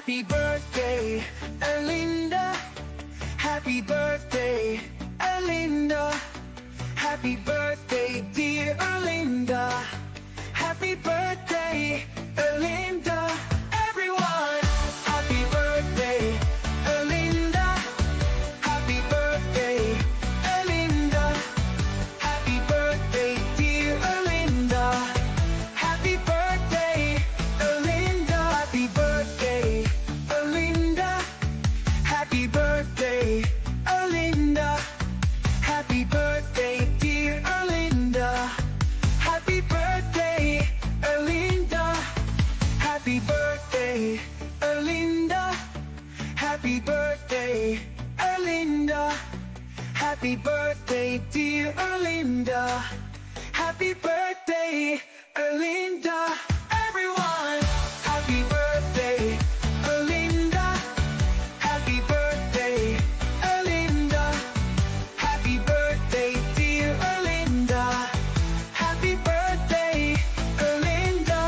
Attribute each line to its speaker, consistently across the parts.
Speaker 1: Happy birthday, Erlinda. Happy birthday, Erlinda. Happy birthday, dear Erlinda. Happy birthday, Erlinda. Everyone, happy birthday, Erlinda. Happy birthday, Erlinda. Happy birthday, dear Erlinda. Happy birthday, Erlinda. Happy birthday, Erlinda. Happy birthday, Erlinda. Happy birthday, dear Erlinda. Happy birthday, Erlinda. Happy birthday, Erlinda. Happy birthday, Erlinda. Happy birthday, dear Erlinda. Happy birthday, Erlinda. Everyone, happy birthday, Erlinda. Happy birthday, Erlinda. Happy birthday, dear Erlinda. Happy birthday, Erlinda.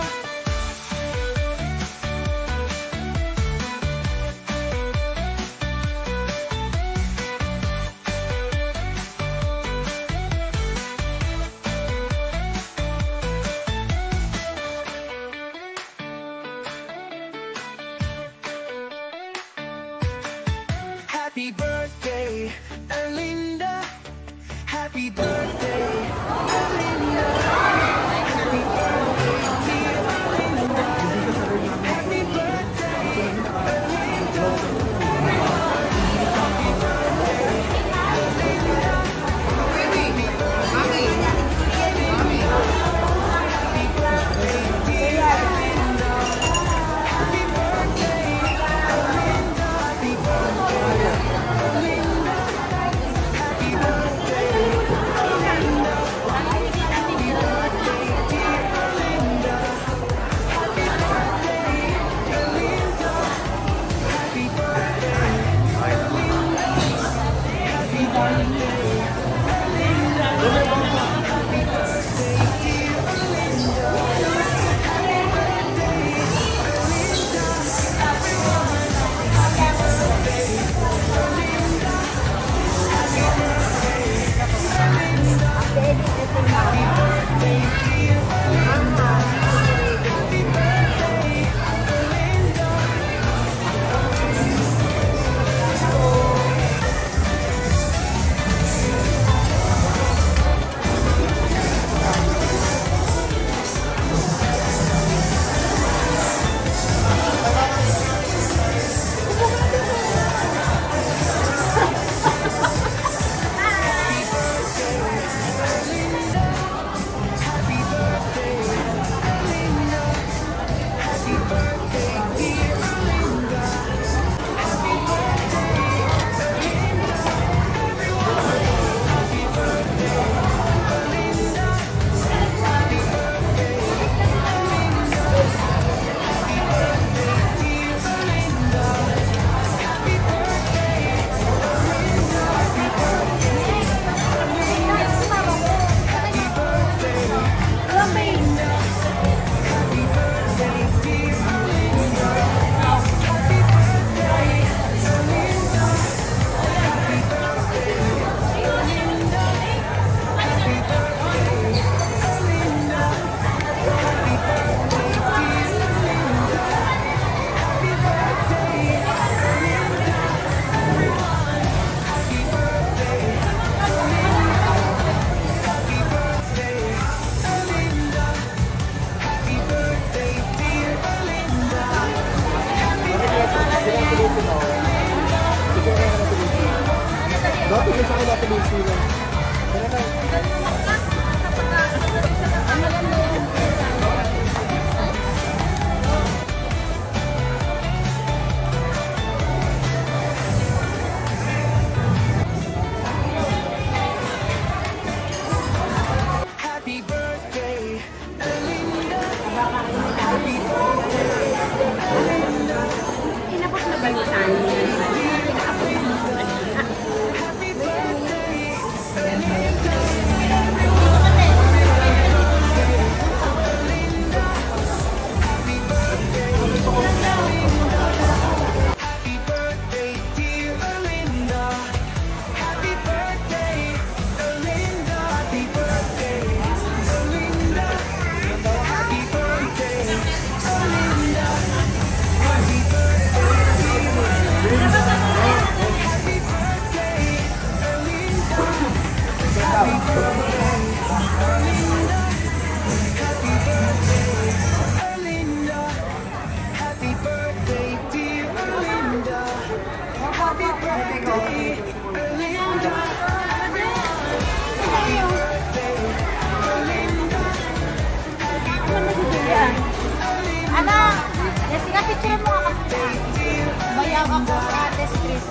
Speaker 2: Bayaw ako sa Ate Chris.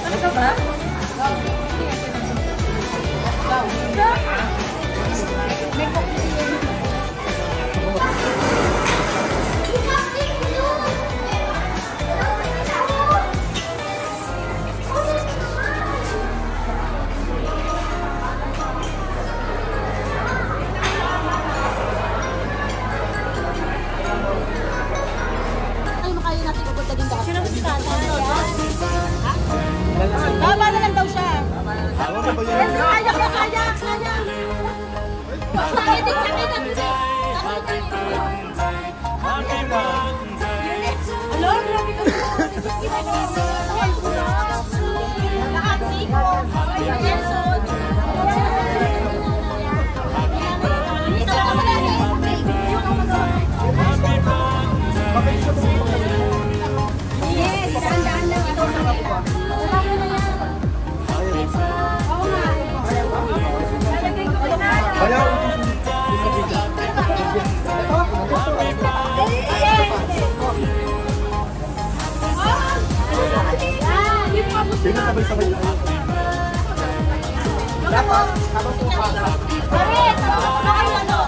Speaker 2: Ano ka ba? Baba na lang daw siya. Kaya. Hello, grabe ka
Speaker 1: sabay-sabay tayo. Dapat, habang tuwa.
Speaker 2: Bakit? Bakit ano?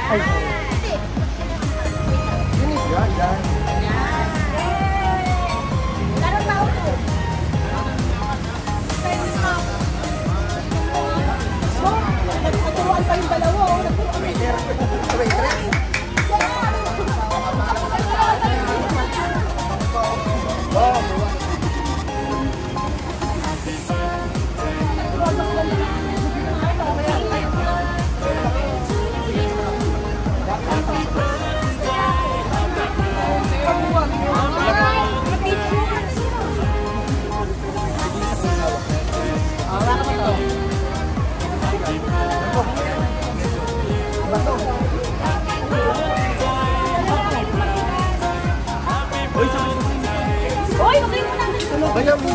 Speaker 1: Ay. Yan.
Speaker 2: Naturuan pa yung dalawa. Oy, okay mo na.
Speaker 1: Kaya po.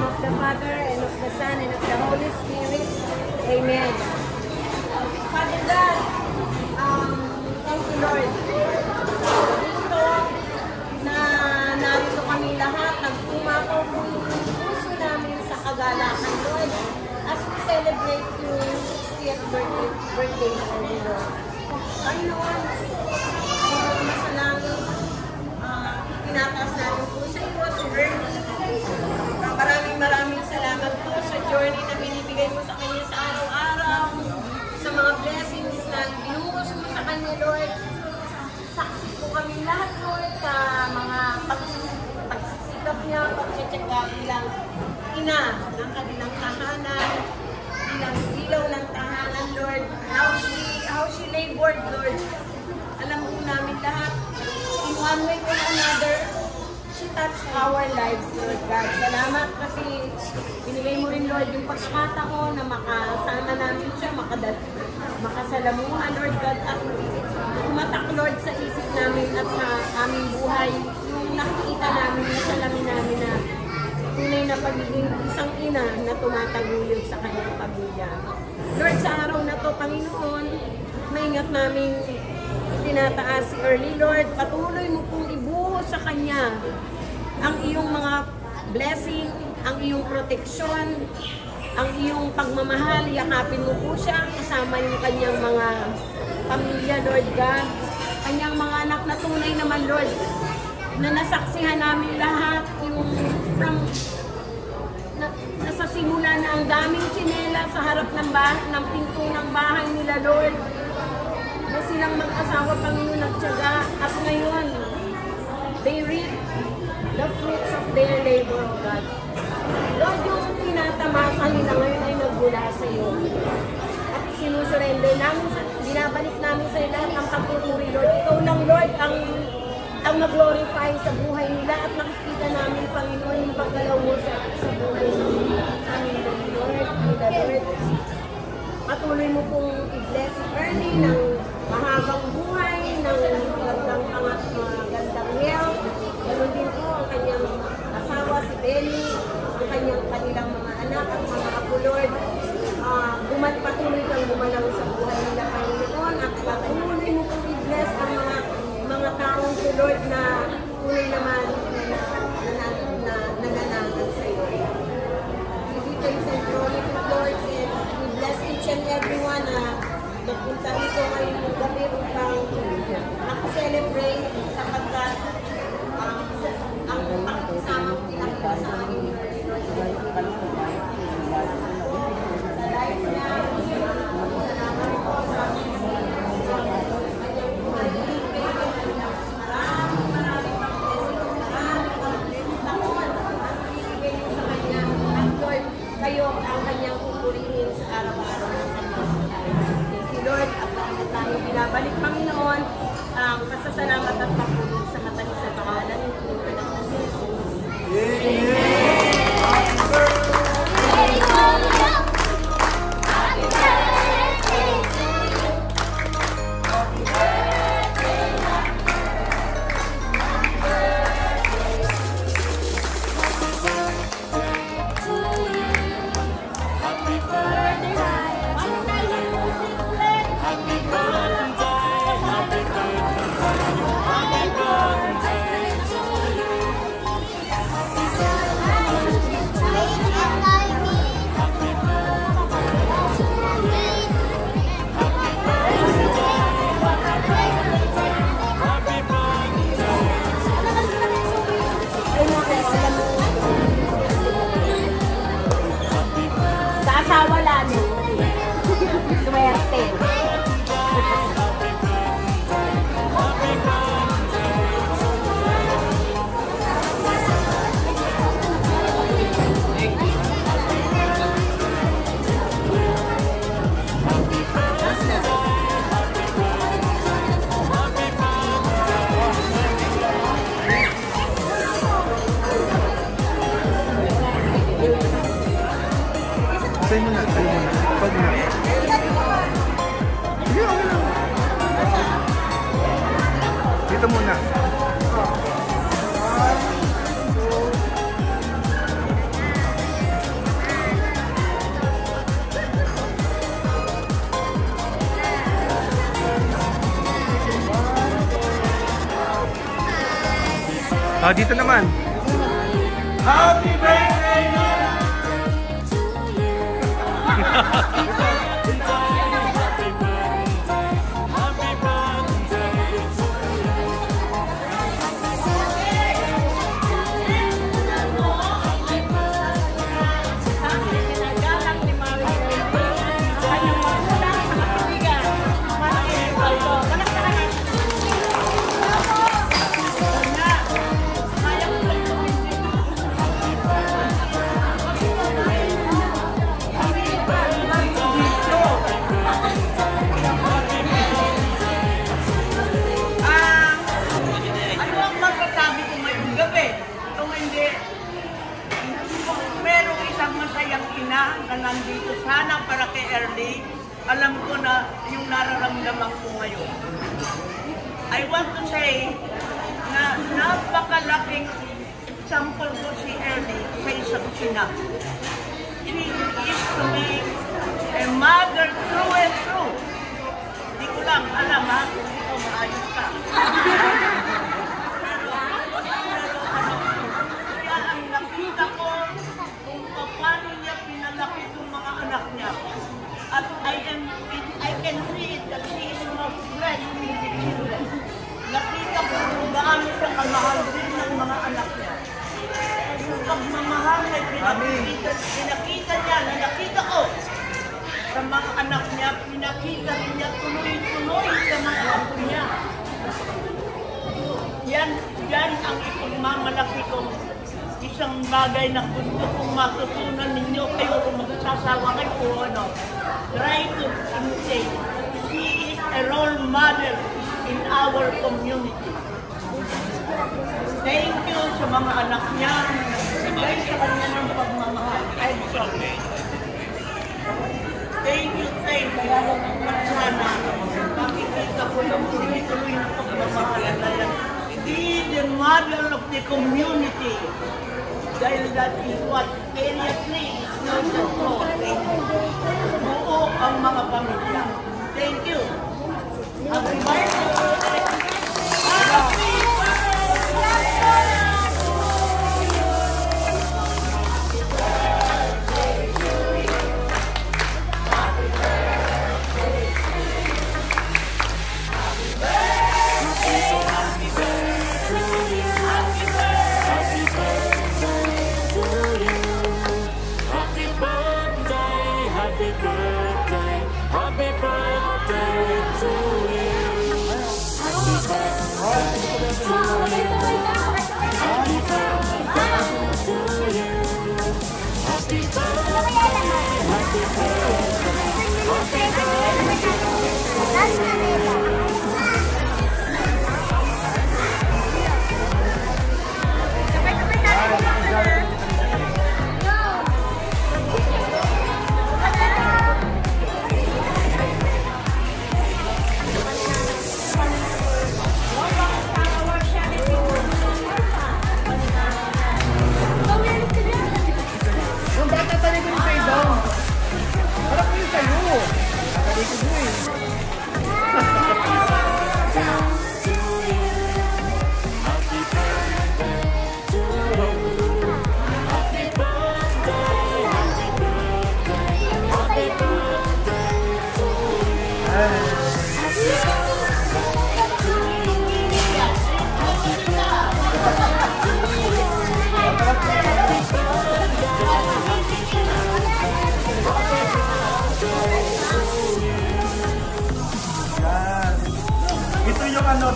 Speaker 3: of the Father, and of the Son, and of the Holy Spirit. Amen. Father God, thank you, Lord. Dito na narito kami lahat, nagpumakaw po yung puso namin sa kagalakan, Lord, as we celebrate yung 60th birthday namin, Lord. Panginoon, masalangin, tinataas natin po sa iyo, sa Ernie. Maraming salamat po sa journey na binibigay mo sa kanya sa araw-araw, sa mga blessings na binuhos mo sa kanya, Lord. Saksi po kami lahat, Lord, sa mga pagsisikap niya, pagtsatsaga bilang ina ng kanilang tahanan, bilang ilaw ng tahanan, Lord. How she labored, Lord. Alam po namin lahat, in one way or another, she touched our lives, Lord God. Salamat kasi binigay mo rin, Lord, yung pagkakataon na makasama namin siya, makasalamuhan, Lord God, at tumatak, Lord, sa isip namin at sa aming buhay, yung nakikita namin, nasalamin namin na tunay na pagiging isang ina na tumataguyod sa kanyang pamilya. Lord, sa araw na to, Panginoon, maingat namin tinataas si Early, Lord. Patuloy mo pong ibuhos sa kanya ang iyong mga blessing, ang iyong proteksyon, ang iyong pagmamahal. Yakapin mo po siya kasama yung kanyang mga pamilya, Lord God. Kanyang mga anak na tunay naman, Lord, na nasaksihan namin lahat yung nasa simula na ang daming tsinela sa harap ng pinto ng bahay nila, Lord. Na silang mag-asawa, Panginoon, nagtiyaga, at ngayon, they reap the fruits of their labor, God. Lord, yung tinatamasa nila ngayon ay nagmula sa iyo. At sinusurrender namin, binabalik namin sa iyo lahat ang pagpupuri, Lord. Ikaw lang, Lord, ang mag-glorify sa buhay nila at nakikita namin, Panginoon, yung paggalaw mo sa buhay nila. Amen, Lord. Patuloy mo pong i-bless si Ernie ng mahabang buhay, ng magandang health. Ganon din po ang kanyang asawa, si Benny, ang kanilang mga anak at mga apo, Lord. Patuloy kang gumalaw sa buhay nila, Panginoon, at patuloy mo pong i-bless ang mga taong to, Lord, na tunay naman nananagan sa iyo. Dito yung Centronic, Lord, and we bless each and everyone na nagpunta dito ngayon ng gabi upang nakaselebrate sapagkat ang pakisama ko pinakita sa amin, Lord. Sa life niya, salamat po sa kayo ang kanyang pupurihin sa araw-araw ng kanyang buhay. Thank you, Lord, at tayo binabalik, Panginoon, ang pasasalamat at pagpulong sa matalis na pangalan ng Panginoon na si Jesus. Amen!
Speaker 1: Tayo muna. Pag na. Sige, okay lang. Dito muna. Oh, dito naman.
Speaker 4: Happy birthday, Lola!
Speaker 5: Ano ang masasabi ko ngayong gabi? Kung hindi, merong isang masayang ina na nandito sana para kay Early. Alam ko na yung nararamdaman ko ngayon. I want to say na napakalaking example ko si Early sa isang ina. She is to me a mother through and through. Hindi ko lang alam ha, kung ikaw maayos ka. Kaya ang nakita ko kung paano niya pinalaki itong mga anak niya. At I can see it that she is not blessed with the children. Nakita ko kung gaano siya kamahal din ng mga anak niya. Yung pagmamahal na pinakita niya, na nakita ko sa mga anak niya, pinakita rin niya tuloy-tuloy sa mga apo niya. Yan ang ipagmamalaki kong isang bagay na gusto kong matutunan ninyo. Kayo kung magsasawa kayo, try to imitate. She is a role model in our community. Thank you sa mga anak niya na nagbigay sa kanya ng pagmamahal. I'm sorry. Thank you. At sana, makikita ko lang tuloy-tuloy ng pagmamahal na yan. Be the model of the community. Dahil that is what Area 3 is known for. Buo ang mga pamilya. Thank you. Happy birthday! Happy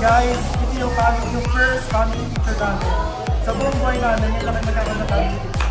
Speaker 4: guys, ito yung first family picture namin. Sa buong buhay namin, yun lang may magkakaroon na family picture.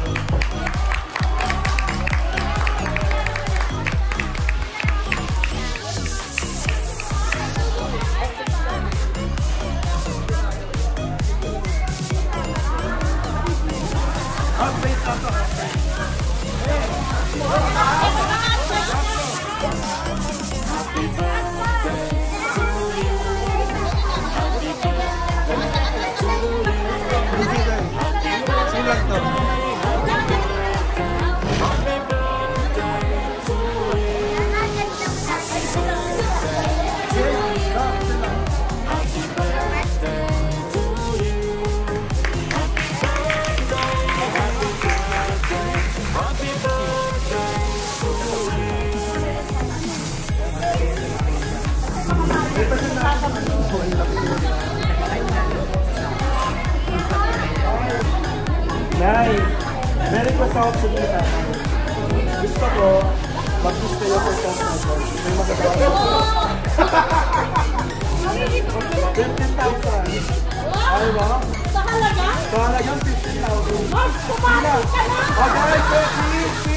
Speaker 4: South Sunita. Gusto ko, mag-gusto kayo sa South Sunita. May magagawa ko. 15,000. Ay ba?
Speaker 2: Sa halaga?
Speaker 4: Talagang 15,000.
Speaker 2: Mas, pumasok ka na!
Speaker 4: Okay, so please.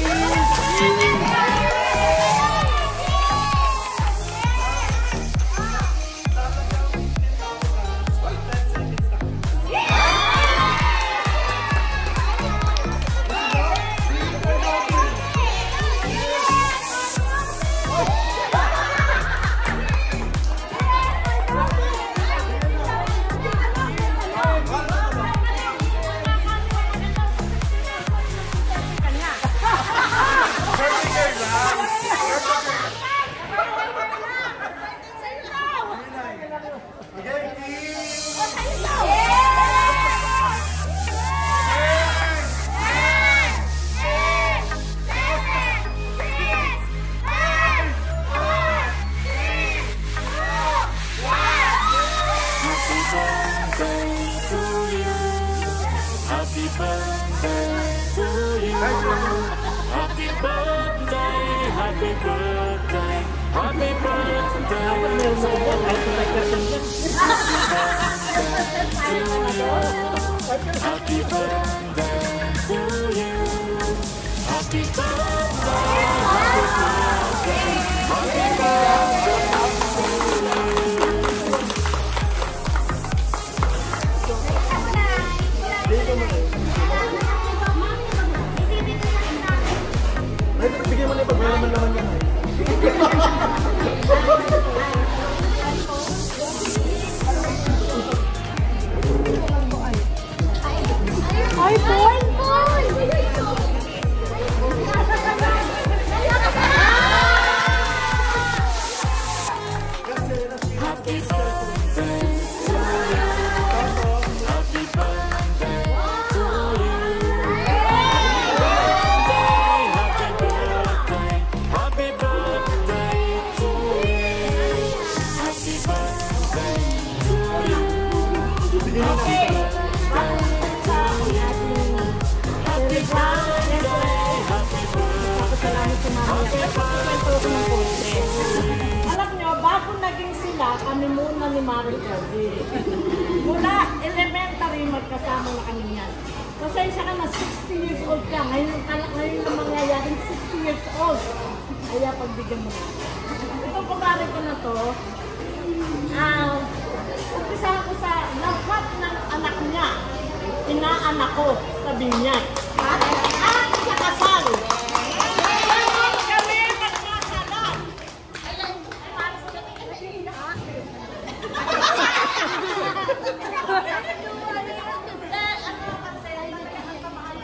Speaker 4: Bigyan mo na yung pagmalaman naman yan.
Speaker 2: Ay, boy!
Speaker 5: Alam nyo, bago naging sila, kami muna ni Marie Elvie. Mula elementary, magkasama na kami yan. Pasensya ka na, 60 years old ka. Ngayon na mangyayaring 60 years old. Kaya pagbigyan mo na. Itong kumari ko na to, umpisa ko sa lahat ng anak niya. Inaanak ko sa binyag. At sa kasal.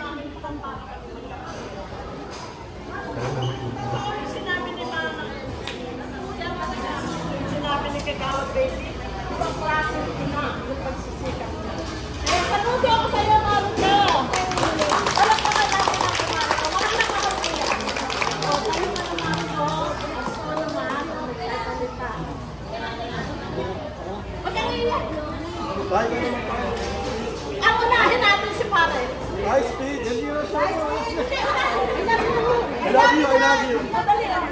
Speaker 5: Kami magkasalan. Sinabi ni Mama, sinabi ni Kagawad Baby, ibang klase na yung pagsisikap niya. Saludo ako sa'yo, Maruka! Alam ka na natin ang Maruka. Wala na Maruka. O, tayo na naman ko. Gusto ko naman ang magsasalita. Huwag kang iyak. Ang unahin natin si Pare.
Speaker 4: High speed, hindi na siya.
Speaker 2: I
Speaker 4: I love you, I love you.
Speaker 2: Madali lang.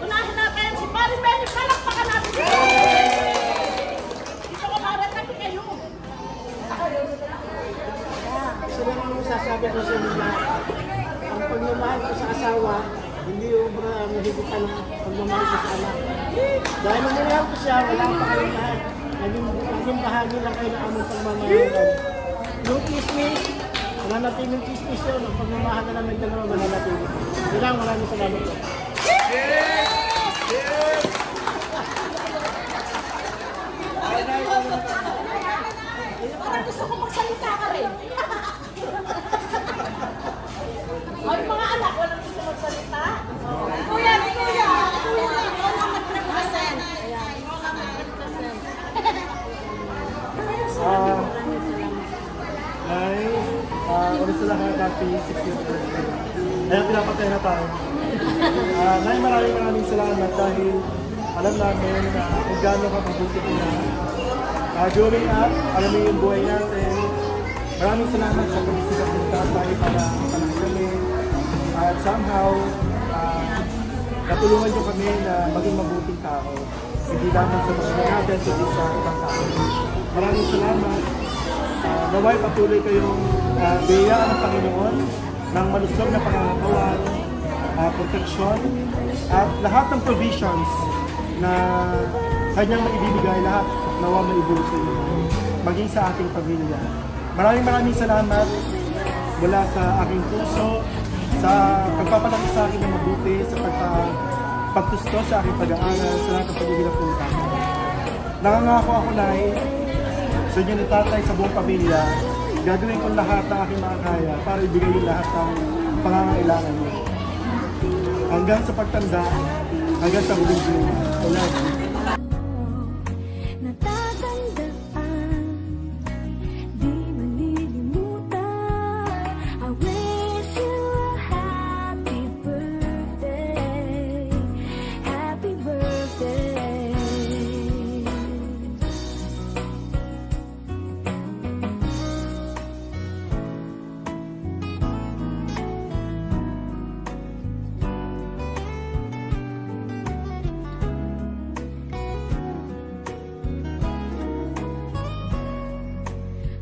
Speaker 5: Unahin natin si Pare Benny. Palakpakan natin. Ito ko maratabi kayo.
Speaker 6: Isa lang ang masasabi ko sa inyo. Ang pagmamahal ko sa asawa, hindi yung mahigutan ng pagmamahal ko sa anak. Dahil nung nangyari ko siya, wala pa kayong lahat. Naging bahagi lang kayo ng aming pagmamahalan. Yung kismis, mananatiling kismis yun. Ang pagmamahal na namin dalawa, mananatiling. Bilang maraming salamat po.
Speaker 2: Parang gusto ko magsalita ka rin. Ay, mga anak, walang gusto magsalita. Kuya, kuya.
Speaker 4: Ulit sila ka happy 6 years birthday. Ayun, pinapatay na tayo. Nay, maraming salamat dahil alam namin na kung gaano ka mabuti ko na. Growing up, alam mo yung buhay natin, Maraming salamat sa pag-isip ng tatay para panahon kami. At somehow, natulungan niyo kami na maging mabuting tao. Hindi lamang sa mga natin, kundi sa ibang tao. Maraming salamat. Naway patuloy kayong biyayaan ng Panginoon ng malusog na pangangatawan, protection, at lahat ng provisions na kanyang maibibigay, lahat nawa maibulong sa inyo, maging sa ating pamilya. Maraming salamat mula sa aking puso, sa pagpapalaki sa akin ng mabuti, sa pagtusto sa aking pag-aaral, sa lahat ng pag-ihirap ng tatay. Nangangako ako na sa inyo ni tatay, sa buong pamilya, gagawin ko lahat ng aking makakaya para ibigay yung lahat ng pangangailangan niyo. Hanggang sa pagtanda, hanggang sa huling buhay.
Speaker 7: Natatandaan, di malilimutan. I wish you a happy birthday, happy birthday.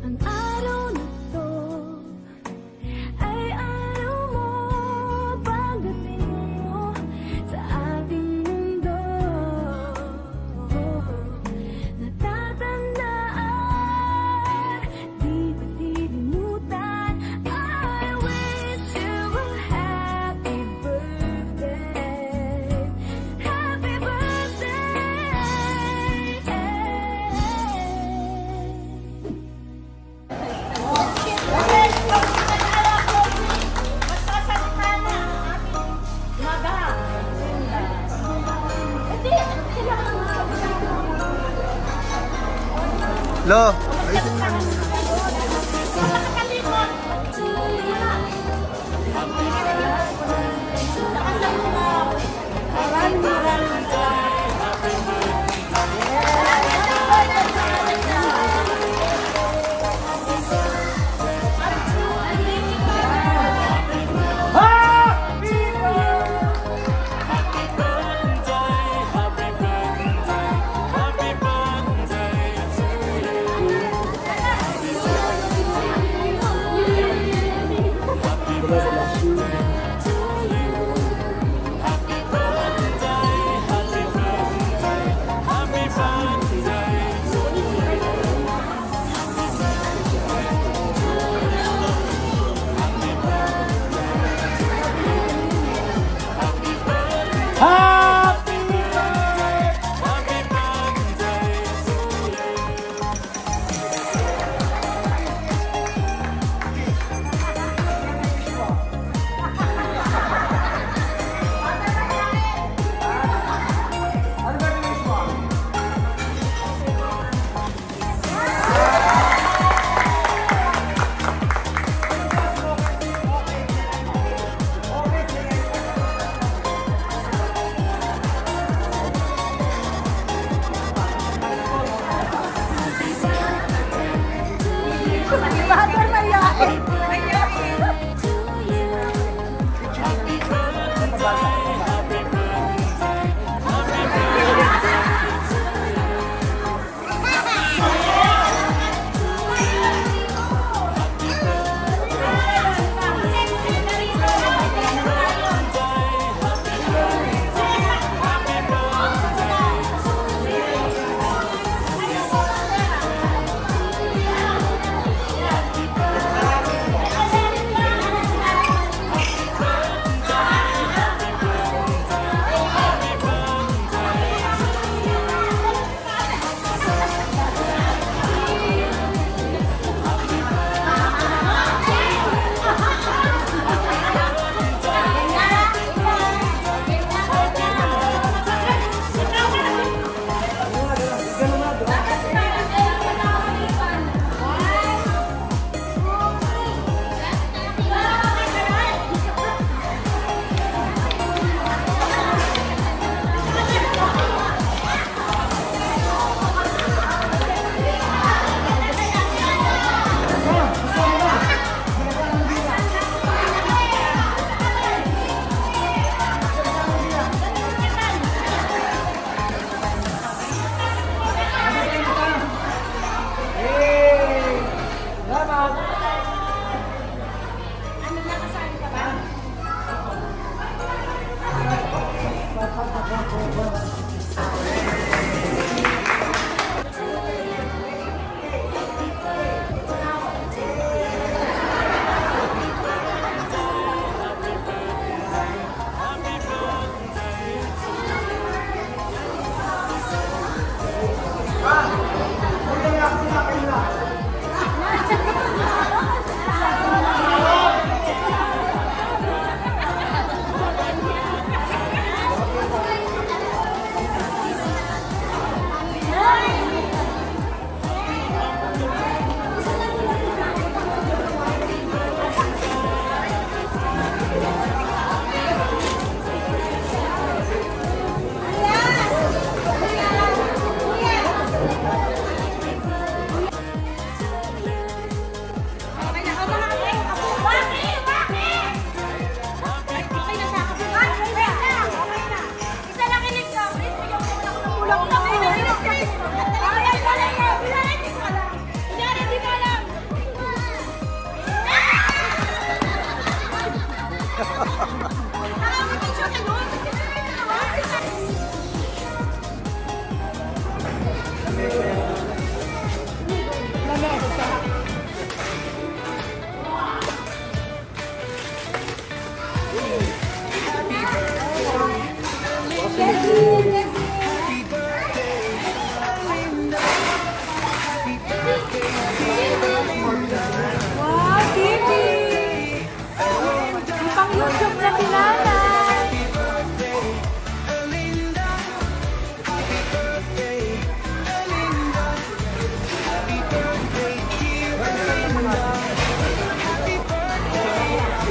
Speaker 7: Ang araw na to ay araw mo, pagdating mo sa ating mundo. Natatandaan, di malilimutan. I wish you a happy birthday, happy birthday.
Speaker 1: Lo,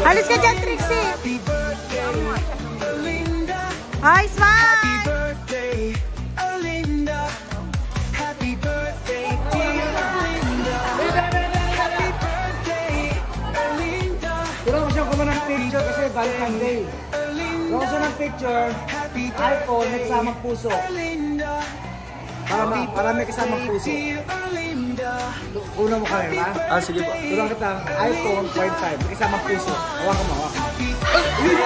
Speaker 2: Alis ka dyan, Trixie. Hi, smile!
Speaker 6: Tulungan ko siya kuma ng picture kasi Valentine's Day. Tulungan ko siya ng picture, iPhone, may kasamang puso. Para may kasamang puso. Una mo kamera.
Speaker 1: Ah, sige po.
Speaker 6: Tulungan kita ng iPhone 0.5, may kasamang puso. Hawakan mo, hawakan. Yun.